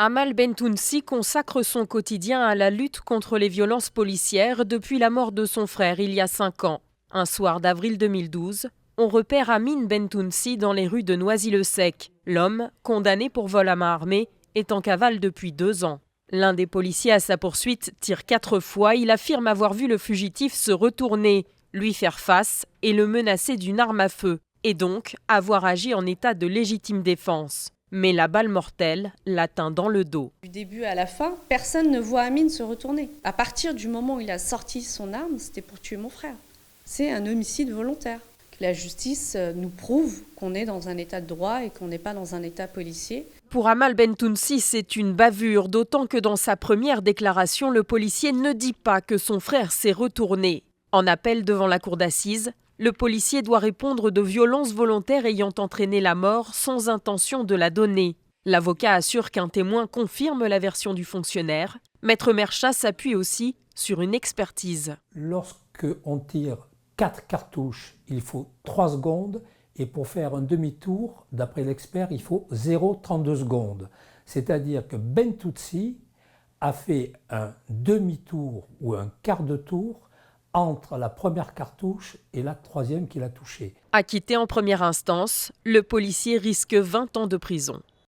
Amal Bentounsi consacre son quotidien à la lutte contre les violences policières depuis la mort de son frère il y a 5 ans. Un soir d'avril 2012, on repère Amine Bentounsi dans les rues de Noisy-le-Sec. L'homme, condamné pour vol à main armée, est en cavale depuis 2 ans. L'un des policiers à sa poursuite tire 4 fois. Il affirme avoir vu le fugitif se retourner, lui faire face et le menacer d'une arme à feu, et donc avoir agi en état de légitime défense. Mais la balle mortelle l'atteint dans le dos. Du début à la fin, personne ne voit Amine se retourner. À partir du moment où il a sorti son arme, c'était pour tuer mon frère. C'est un homicide volontaire. La justice nous prouve qu'on est dans un état de droit et qu'on n'est pas dans un état policier. Pour Amal Bentounsi, c'est une bavure, d'autant que dans sa première déclaration, le policier ne dit pas que son frère s'est retourné. En appel devant la cour d'assises, le policier doit répondre de violences volontaires ayant entraîné la mort sans intention de la donner. L'avocat assure qu'un témoin confirme la version du fonctionnaire. Maître Merchat s'appuie aussi sur une expertise. Lorsqu'on tire 4 cartouches, il faut 3 secondes. Et pour faire un demi-tour, d'après l'expert, il faut 0,32 secondes. C'est-à-dire que Bentounsi a fait un demi-tour ou un quart de tour entre la première cartouche et la troisième qu'il a touchée. Acquitté en première instance, le policier risque 20 ans de prison.